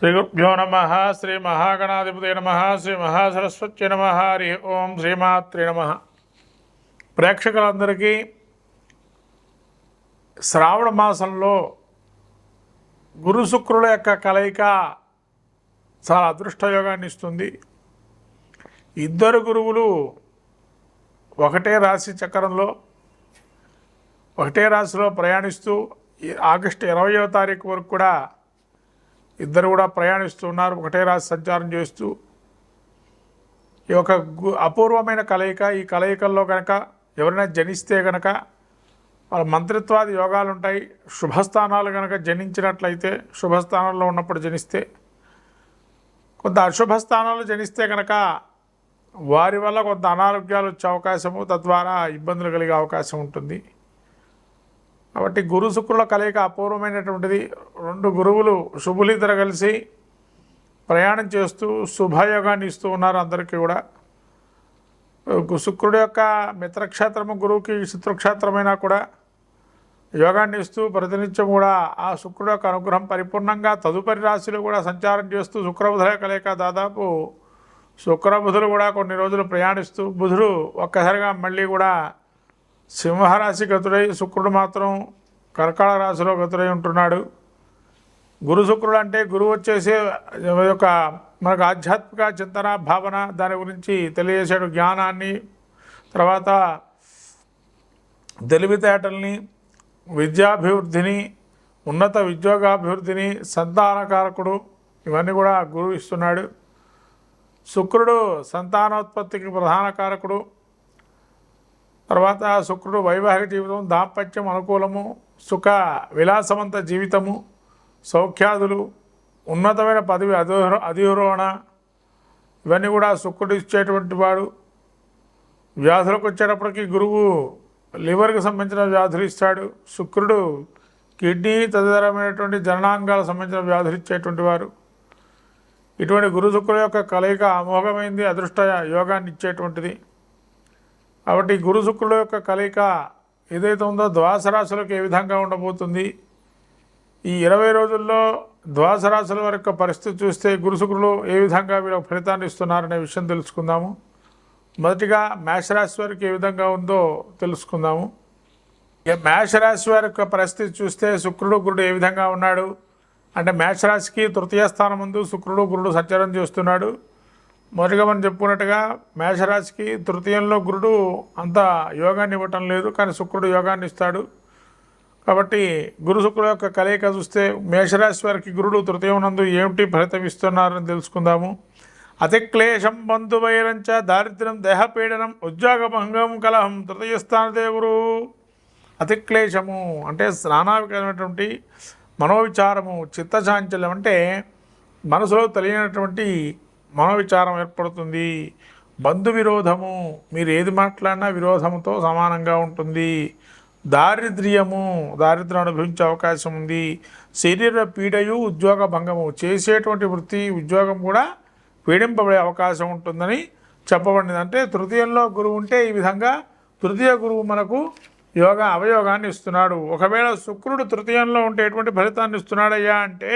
శ్రీ గురుభ్యో నమ. శ్రీ మహాగణాధిపతే నమ. శ్రీ మహాసరస్వత్యై నమ. హరి ఓం. శ్రీమాత్రే నమ. ప్రేక్షకులందరికీ శ్రావణ మాసంలో గురు శుక్రుల యొక్క కలయిక చాలా అదృష్టయోగాన్ని ఇస్తుంది. ఇద్దరు గురువులు ఒకటే రాశి చక్రంలో ఒకటే రాశిలో ప్రయాణిస్తూ ఆగస్టు 20వ తారీఖు వరకు కూడా ఇద్దరు కూడా ప్రయాణిస్తున్నారు, ఒకటే రాశి సంచారం చేస్తూ. ఈ యొక్క అపూర్వమైన కలయిక. ఈ కలయికల్లో కనుక ఎవరైనా జనిస్తే కనుక వాళ్ళ మంత్రిత్వాది యోగాలు ఉంటాయి. శుభస్థానాలు కనుక జనించినట్లయితే, శుభస్థానంలో ఉన్నప్పుడు జనిస్తే, కొంత అశుభ స్థానాలు జనిస్తే కనుక వారి వల్ల కొంత అనారోగ్యాలు వచ్చే అవకాశము, తద్వారా ఇబ్బందులు కలిగే అవకాశం ఉంటుంది. కాబట్టి గురు శుక్రుల కలయిక అపూర్వమైనటువంటిది. రెండు గురువులు శుభులిద్దరు కలిసి ప్రయాణం చేస్తూ శుభయోగాన్ని ఇస్తూ ఉన్నారు అందరికీ కూడా. శుక్రుడు యొక్క మిత్రక్షేత్రము గురువుకి శత్రుక్షేత్రమైనా కూడా యోగాన్ని ఇస్తూ ప్రతినిత్యం కూడా ఆ శుక్రుడు యొక్క అనుగ్రహం పరిపూర్ణంగా తదుపరి రాశిలో కూడా సంచారం చేస్తూ శుక్రబుధుల కలయిక దాదాపు శుక్రబుధులు కూడా కొన్ని రోజులు ప్రయాణిస్తూ, బుధుడు ఒక్కసారిగా మళ్ళీ కూడా సింహరాశి గతుడై, శుక్రుడు మాత్రం కర్కాటక రాశిలో గతుడై ఉంటున్నాడు. గురు శుక్రుడు అంటే గురువు వచ్చేసి యొక్క మనకు ఆధ్యాత్మిక చింతన భావన దాని గురించి తెలియజేసాడు. జ్ఞానాన్ని, తర్వాత తెలివితేటల్ని, విద్యాభివృద్ధిని, ఉన్నత ఉద్యోగాభివృద్ధిని, సంతానకారకుడు, ఇవన్నీ కూడా గురువు ఇస్తున్నాడు. శుక్రుడు సంతానోత్పత్తికి ప్రధాన కారకుడు. తర్వాత శుక్రుడు వైవాహిక జీవితం, దాంపత్యం అనుకూలము, సుఖ విలాసవంత జీవితము, సౌఖ్యాదులు, ఉన్నతమైన పదవి అధిరోహణ, ఇవన్నీ కూడా శుక్రుడు ఇచ్చేటువంటి వాడు. వ్యాధులకు వచ్చేటప్పటికి గురువు లివర్కి సంబంధించిన వ్యాధులు ఇస్తాడు. శుక్రుడు కిడ్నీ తదితరమైనటువంటి జననాంగాలకు సంబంధించిన వ్యాధులు ఇచ్చేటువంటి వారు. ఇటువంటి గురు శుక్రుల యొక్క కలయిక అమోఘమైంది, అదృష్ట యోగాన్ని ఇచ్చేటువంటిది. కాబట్టి గురు శుక్రుల యొక్క కలయిక ఏదైతే ఉందో ద్వాదశ రాశులకు ఏ విధంగా ఉండబోతుంది, ఈ 20 రోజుల్లో ద్వాదశ రాశుల వరకు పరిస్థితి చూస్తే గురు శుక్రులు ఏ విధంగా వీళ్ళకి ఫలితాన్ని ఇస్తున్నారనే విషయం తెలుసుకుందాము. మొదటిగా మేషరాశి వారికి ఏ విధంగా ఉందో తెలుసుకుందాము. మేషరాశి వారి యొక్క పరిస్థితి చూస్తే శుక్రుడు గురుడు ఏ విధంగా ఉన్నాడు అంటే, మేషరాశికి తృతీయ స్థానం ముందు శుక్రుడు గురుడు సంచారం చేస్తున్నాడు. మొదటిగా మనం చెప్పుకున్నట్టుగా మేషరాశికి తృతీయంలో గురుడు అంత యోగాన్ని ఇవ్వటం లేదు, కానీ శుక్రుడు యోగాన్ని ఇస్తాడు. కాబట్టి గురు శుక్రుడు యొక్క కలయిక చూస్తే మేషరాశి వారికి గురుడు తృతీయం నందు ఏమిటి ఫలితం ఇస్తున్నారని తెలుసుకుందాము. అతిక్లేశం బంధువైరంచ దారిద్ర్యం దేహపీడనం ఉద్యోగభంగం కలహం తృతీయ స్థానదేవుడు. అతిక్లేశము అంటే నానావికమైనటువంటి మనోవిచారము, చిత్తచాంచల్యం అంటే మనసులో తెలియనటువంటి మనోవిచారం ఏర్పడుతుంది. బంధు విరోధము, మీరు ఏది మాట్లాడినా విరోధముతో సమానంగా ఉంటుంది. దారిద్ర్యం అనుభవించే అవకాశం ఉంది. శరీర పీడయు ఉద్యోగ భంగము, చేసేటువంటి వృత్తి ఉద్యోగం కూడా పీడింపబడే అవకాశం ఉంటుందని చెప్పబడింది. అంటే తృతీయంలో గురువు ఉంటే ఈ విధంగా తృతీయ గురువు మనకు అవయోగాన్ని ఇస్తున్నాడు. ఒకవేళ శుక్రుడు తృతీయంలో ఉంటే ఎటువంటి ఫలితాన్ని ఇస్తున్నాడయ్యా అంటే,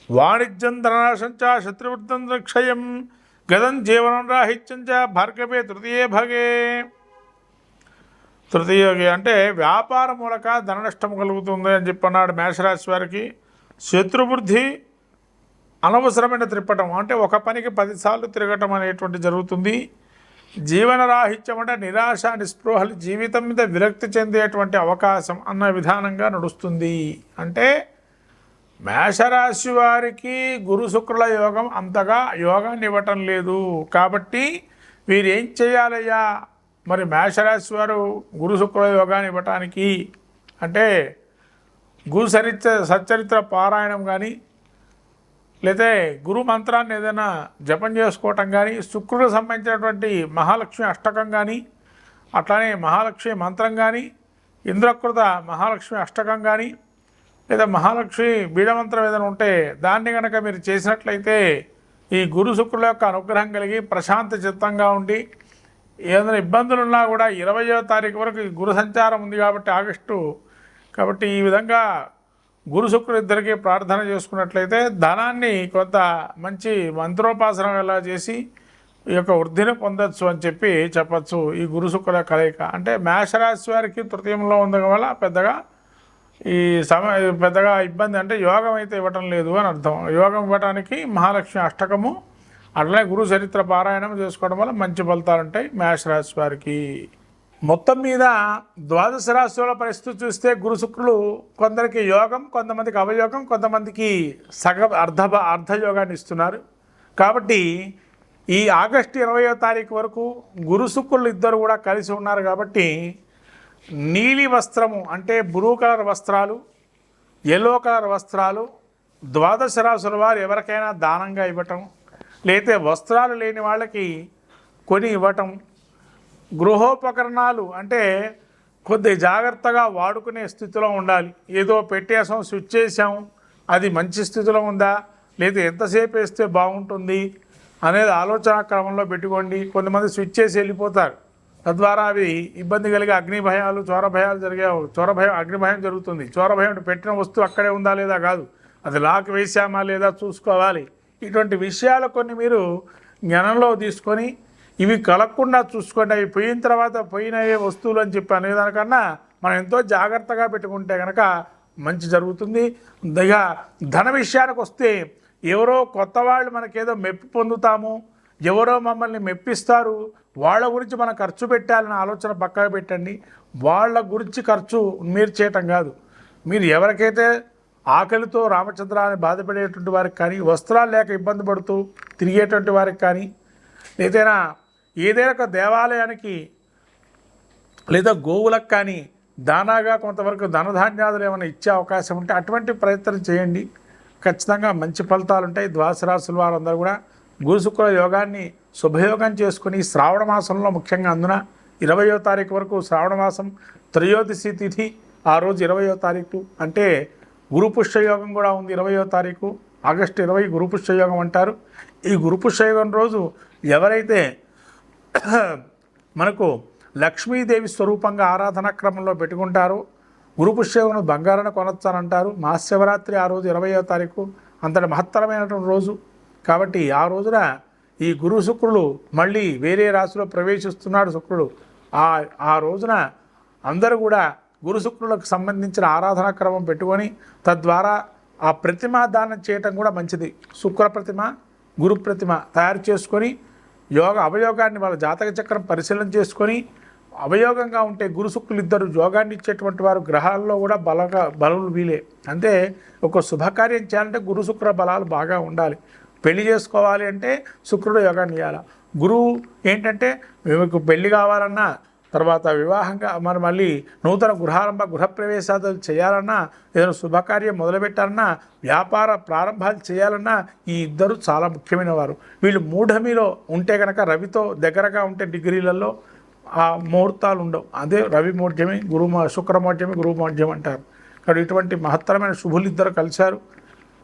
వాణిజ్యం ధననాశంచ శత్రువృద్ధం క్షయం గతం జీవనం రాహిత్యంచ భార్గవే తృతీయే భగే. తృతీయోగి అంటే వ్యాపార మూలక ధన నష్టం కలుగుతుంది అని చెప్పన్నాడు మేషరాశి వారికి. శత్రువృద్ధి, అనవసరమైన త్రిప్పటం అంటే ఒక పనికి 10 సార్లు తిరగటం అనేటువంటి జరుగుతుంది. జీవన రాహిత్యం అంటే నిరాశ నిస్పృహలు, జీవితం మీద విరక్తి చెందేటువంటి అవకాశం అన్న విధానంగా నడుస్తుంది. అంటే మేషరాశి వారికి గురు శుక్రుల యోగం అంతగా యోగాన్ని ఇవ్వటం లేదు. కాబట్టి వీరు ఏం చేయాలయ్యా మరి మేషరాశి వారు గురు శుక్రుల యోగాన్ని ఇవ్వటానికి అంటే, సచ్చరిత్ర పారాయణం కానీ, లేదా గురు మంత్రాన్ని ఏదైనా జపం చేసుకోవటం కానీ, శుక్రుడికి సంబంధించినటువంటి మహాలక్ష్మి అష్టకం కానీ, అట్లానే మహాలక్ష్మి మంత్రం కానీ, ఇంద్రకృత మహాలక్ష్మి అష్టకం కానీ, లేదా మహాలక్ష్మి బీజమంత్రం ఏదైనా ఉంటే దాన్ని కనుక మీరు చేసినట్లయితే ఈ గురు శుక్రుల యొక్క అనుగ్రహం కలిగి ప్రశాంత చిత్తంగా ఉండి, ఏదైనా ఇబ్బందులున్నా కూడా 20వ తారీఖు వరకు గురు సంచారం ఉంది కాబట్టి ఆగస్టు, కాబట్టి ఈ విధంగా గురు శుక్రులు ఇద్దరికి ప్రార్థన చేసుకున్నట్లయితే ధనాన్ని కొంత మంచి మంత్రోపాసన ఎలా చేసి ఈ యొక్క వృద్ధిని పొందొచ్చు అని చెప్పి చెప్పచ్చు. ఈ గురు శుక్రుల కలయిక అంటే మేషరాశి వారికి తృతీయంలో ఉండడం వల్ల పెద్దగా ఇబ్బంది అంటే యోగం అయితే ఇవ్వటం లేదు అని అర్థం. యోగం ఇవ్వడానికి మహాలక్ష్మి అష్టకము అట్లనే గురు చరిత్ర పారాయణం చేసుకోవడం వల్ల మంచి ఫలితాలు ఉంటాయి మేషరాశి వారికి. మొత్తం మీద ద్వాదశ రాశుల పరిస్థితి చూస్తే గురు శుక్రులు కొందరికి యోగం, కొంతమందికి అవయోగం, కొంతమందికి అర్ధయోగాన్ని ఇస్తున్నారు. కాబట్టి ఈ ఆగస్టు 20వ తారీఖు వరకు గురు శుక్రులు ఇద్దరు కూడా కలిసి ఉన్నారు. కాబట్టి నీలి వస్త్రము అంటే బ్లూ కలర్ వస్త్రాలు, ఎల్లో కలర్ వస్త్రాలు ద్వాదశ రాశుల వారు ఎవరికైనా దానంగా ఇవ్వటం, లేతే వస్త్రాలు లేని వాళ్ళకి కొని ఇవ్వటం, గృహోపకరణాలు అంటే కొద్ది జాగ్రత్తగా వాడుకునే స్థితిలో ఉండాలి. ఏదో పెట్టేసాం, స్విచ్ చేసాం, అది మంచి స్థితిలో ఉందా లేదా ఎంతసేపు వేస్తే బాగుంటుంది అనేది ఆలోచన క్రమంలో పెట్టుకోండి. కొంతమంది స్విచ్ చేసి వెళ్ళిపోతారు, తద్వారా అవి ఇబ్బంది కలిగే అగ్ని భయాలు, చోర భయాలు అగ్ని భయం జరుగుతుంది. చోర భయం పెట్టిన వస్తువు అక్కడే ఉందా లేదా కాదు, అది లాక్ వేసామా లేదా చూసుకోవాలి. ఇటువంటి విషయాలు కొన్ని మీరు జ్ఞానంలో తీసుకొని ఇవి కలగకుండా చూసుకోండి. అవి పోయిన తర్వాత పోయినవే వస్తువులు అని చెప్పి అనేదానికన్నా మనం ఎంతో జాగ్రత్తగా పెట్టుకుంటే కనుక మంచి జరుగుతుంది. ఇక ధన విషయానికి వస్తే ఎవరో కొత్త వాళ్ళు మనకేదో మెప్పు పొందుతాము, ఎవరో మమ్మల్ని మెప్పిస్తారు, వాళ్ళ గురించి మనం ఖర్చు పెట్టాలన్న ఆలోచన పక్కగా పెట్టండి. వాళ్ళ గురించి ఖర్చు మీరు చేయటం కాదు. మీరు ఎవరికైతే ఆకలితో రామచంద్ర అని బాధపడేటువంటి వారికి కానీ, వస్త్రాలు లేక ఇబ్బంది పడుతూ తిరిగేటువంటి వారికి కానీ, ఏదైనా ఒక దేవాలయానికి లేదా గోవులకు కానీ దానాగా కొంతవరకు ధనధాన్యాదులు ఏమైనా ఇచ్చే అవకాశం ఉంటే అటువంటి ప్రయత్నం చేయండి. ఖచ్చితంగా మంచి ఫలితాలు ఉంటాయి. ద్వాదశ రాశుల వారందరూ కూడా గురు శుక్ర యోగాన్ని శుభయోగం చేసుకుని శ్రావణ మాసంలో ముఖ్యంగా అందున 20వ తారీఖు వరకు శ్రావణ మాసం త్రయోదశి తిథి, ఆ రోజు 20వ తారీఖు అంటే గురు పుష్యయోగం కూడా ఉంది. 20వ తారీఖు ఆగస్టు 20 గురు పుష్యయోగం అంటారు. ఈ గురు పుష్యయోగం రోజు ఎవరైతే మనకు లక్ష్మీదేవి స్వరూపంగా ఆరాధనా క్రమంలో పెట్టుకుంటారో గురు పుష్యయోగం బంగారాన్ని కొనొచ్చానంటారు. మహాశివరాత్రి ఆ రోజు 20వ తారీఖు అంతటి మహత్తరమైనటువంటి రోజు. కాబట్టి ఆ రోజున ఈ గురు శుక్రుడు మళ్ళీ వేరే రాశిలో ప్రవేశిస్తున్నాడు శుక్రుడు. ఆ రోజున అందరూ కూడా గురు శుక్రులకు సంబంధించిన ఆరాధనా క్రమం పెట్టుకొని తద్వారా ఆ ప్రతిమ దానం చేయటం కూడా మంచిది. శుక్ర ప్రతిమ, గురు ప్రతిమ తయారు చేసుకొని అవయోగాన్ని వాళ్ళ జాతక చక్రం పరిశీలన చేసుకొని అవయోగంగా ఉంటే గురు శుక్రులు ఇద్దరు యోగాన్ని ఇచ్చేటువంటి వారు గ్రహాల్లో కూడా బలులు వీలే. అంటే ఒక శుభకార్యం చేయాలంటే గురు శుక్ర బలాలు బాగా ఉండాలి. పెళ్లి చేసుకోవాలి అంటే శుక్రుడు యోగాన్ని ఇవ్వాలి. గురువు ఏంటంటే మీకు పెళ్లి కావాలన్నా, తర్వాత వివాహంగా మనం మళ్ళీ నూతన గృహప్రవేశాలు చేయాలన్నా, ఏదైనా శుభకార్యం మొదలుపెట్టాలన్నా, వ్యాపార ప్రారంభాలు చేయాలన్నా ఈ ఇద్దరు చాలా ముఖ్యమైన వారు. వీళ్ళు మూఢమిలో ఉంటే కనుక రవితో దగ్గరగా ఉంటే డిగ్రీలలో ఆ ముహూర్తాలు ఉండవు. అదే రవి మౌఢ్యమి, శుక్రమౌఢ్యమి, గురు మౌఢ్యం అంటారు. కాబట్టి ఇటువంటి మహత్తరమైన శుభులు ఇద్దరు కలిశారు.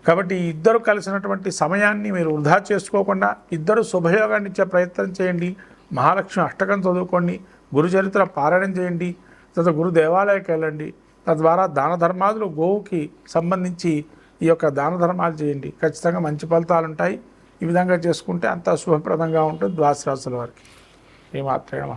కాబట్టి ఈ ఇద్దరు కలిసినటువంటి సమయాన్ని మీరు వృధా చేసుకోకుండా ఇద్దరు శుభయోగాన్ని ఇచ్చే ప్రయత్నం చేయండి. మహాలక్ష్మి అష్టకం చదువుకోండి, గురు చరిత్ర పారాయణం చేయండి, తర్వాత గురు దేవాలయానికి వెళ్ళండి. తద్వారా దాన ధర్మాదులు గోవుకి సంబంధించి ఈ యొక్క దాన ధర్మాలు చేయండి. ఖచ్చితంగా మంచి ఫలితాలు ఉంటాయి. ఈ విధంగా చేసుకుంటే అంతా శుభప్రదంగా ఉంటుంది ద్వాదశ రాశుల వారికి. ఏమాత్రమే